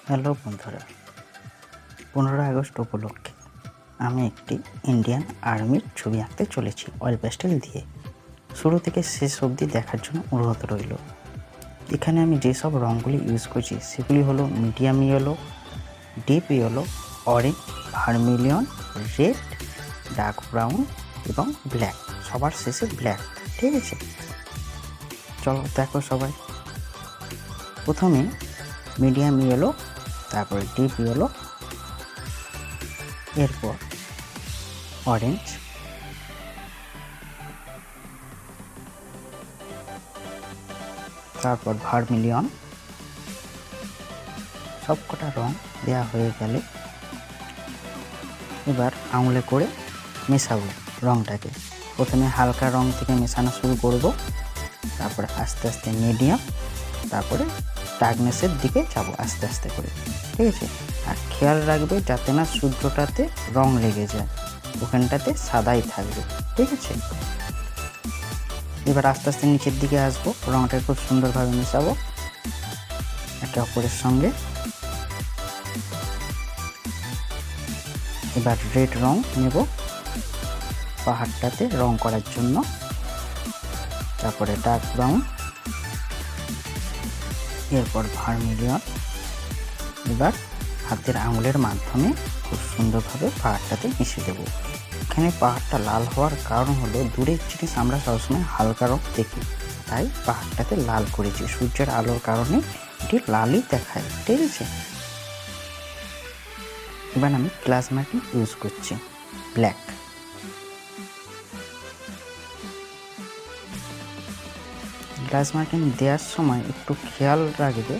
Hello বন্ধুরা, 15 August উপলক্ষে আমি একটি ইন্ডিয়ান আর্মির ছবি আঁকতে চলেছি অয়েল প্যাস্টেল দিয়ে। শুরু থেকে শেষ অবধি দেখার জন্য অনুরোধ রইল। এখানে আমি যেসব রঙগুলি ইউজ করছি সেগুলি হলো medium yellow, deep yellow, orange, vermilion, red, dark brown এবং ব্ল্যাক, সবার শেষে ব্ল্যাক। ঠিক আছে, চলো দেখো সবাই। প্রথমে মিডিয়াম ইয়েলো, তারপরে ডিপ ইয়েলো, এরপর অরেঞ্জ, তারপর ভার্মিলিয়ন। সবকটা রং দেওয়া হয়ে গেলে এবার আঙুলে করে মেশাবো রংটাকে। প্রথমে হালকা রং থেকে মেশানো শুরু করব, তারপরে আস্তে আস্তে মিডিয়াম, তারপরে ডার্কনেসের দিকে যাব আস্তে আস্তে করে। ঠিক আছে, আর খেয়াল রাখবে যাতে না সূর্যটাতে রং লেগে যায়, ওখানটাতে সাদাই থাকবে। ঠিক আছে, এবার আস্তে আস্তে নিচের দিকে আসবো, রংটা খুব সুন্দরভাবে মেশাবো একে অপরের সঙ্গে। এবার রেড রং নেব পাহাড়টাতে রং করার জন্য, তারপরে ডার্ক ব্রাউন, এরপর ভার্মিলিয়ন। এবার হাতের আঙুলের মাধ্যমে খুব সুন্দরভাবে পাহাড়টাতে মিশিয়ে দেবো। এখানে পাহাড়টা লাল হওয়ার কারণ হলো দূরের জিনিস আমরা সবসময় হালকা রং দেখি, তাই পাহাড়টাতে লাল করেছি। সূর্যের আলোর কারণে এটি লালই দেখায়। ঠিক আছে, এবার আমি গ্লাস মার্কিং ইউজ করছি ব্ল্যাক। গ্লাস মার্কিং দেওয়ার সময় একটু খেয়াল রাখবে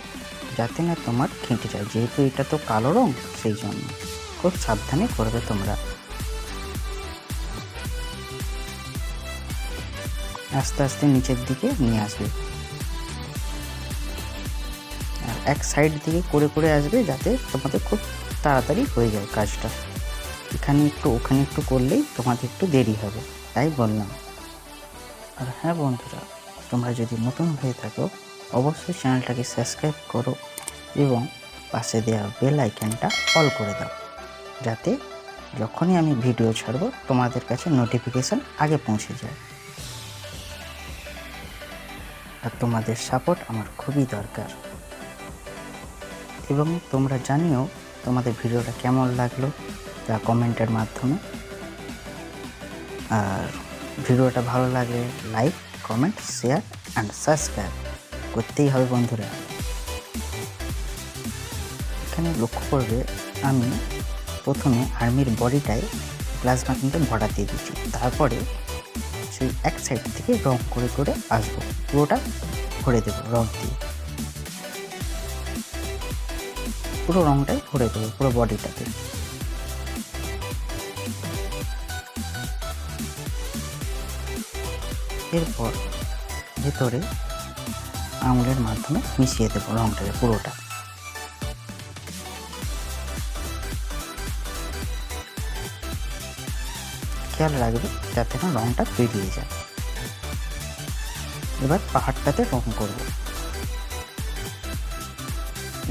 যাতে না তোমার খেঁটে যায়, যেহেতু এটা তো কালো রং, সেই জন্য খুব সাবধানে করবে তোমরা। আস্তে আস্তে নিচের দিকে নিয়ে আসবে, আর এক সাইড দিকে করে করে আসবে যাতে তোমাদের খুব তাড়াতাড়ি হয়ে যায় কাজটা। এখানে একটু ওখানে একটু করলেই তোমাদের একটু দেরি হবে, তাই বললাম। আর হ্যাঁ বন্ধুরা, তোমরা যদি নতুন হয়ে থাকো অবশ্যই চ্যানেলটাকে সাবস্ক্রাইব করো এবং পাশে দেওয়া বেল আইকনটা অল করে দাও, যাতে যখনই আমি ভিডিও ছাড়ব তোমাদের কাছে নোটিফিকেশান আগে পৌঁছে যায়। আর তোমাদের সাপোর্ট আমার খুবই দরকার, এবং তোমরা জানিও তোমাদের ভিডিওটা কেমন লাগলো তা কমেন্টের মাধ্যমে। আর ভিডিওটা ভালো লাগলে like, comment, share and subscribe করতেই হবে বন্ধুরা। এখানে লক্ষ্য করবে আমি প্রথমে আর্মির বডিটায় গ্লাস মার্কিংটা ভরা দিয়ে দিচ্ছি, তারপরে সেই এক সাইড থেকে রং করে করে আসবো, পুরোটা ভরে দেবো রং দিয়ে, পুরো রংটাই ভরে দেবো পুরো বডিটাতে। এরপর ভেতরে আঙুলের মাধ্যমে মিশিয়ে দেবো রংটাকে পুরোটা। খেয়াল রাখবে যাতে না রংটা বেরিয়ে যায়। এবার পাহাড়টাতে রং করব,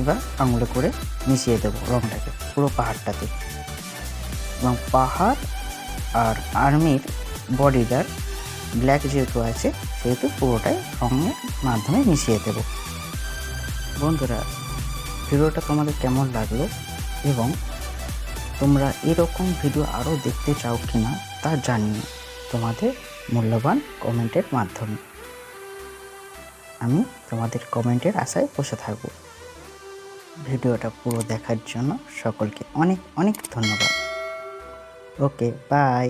এবার আঙুলে করে মিশিয়ে দেবো রংটাকে পুরো পাহাড়টাতে, এবং পাহাড় আর আর্মির বডিটার ব্ল্যাক যেহেতু আছে সেহেতু পুরোটাই রঙের মাধ্যমে মিশিয়ে দেব। বন্ধুরা, ভিডিওটা তোমাদের কেমন লাগলো এবং তোমরা এরকম ভিডিও আরও দেখতে চাও কিনা তা জানিয়ে তোমাদের মূল্যবান কমেন্টের মাধ্যমে। আমি তোমাদের কমেন্টের আশায় বসে থাকব। ভিডিওটা পুরো দেখার জন্য সকলকে অনেক অনেক ধন্যবাদ। ওকে, বাই।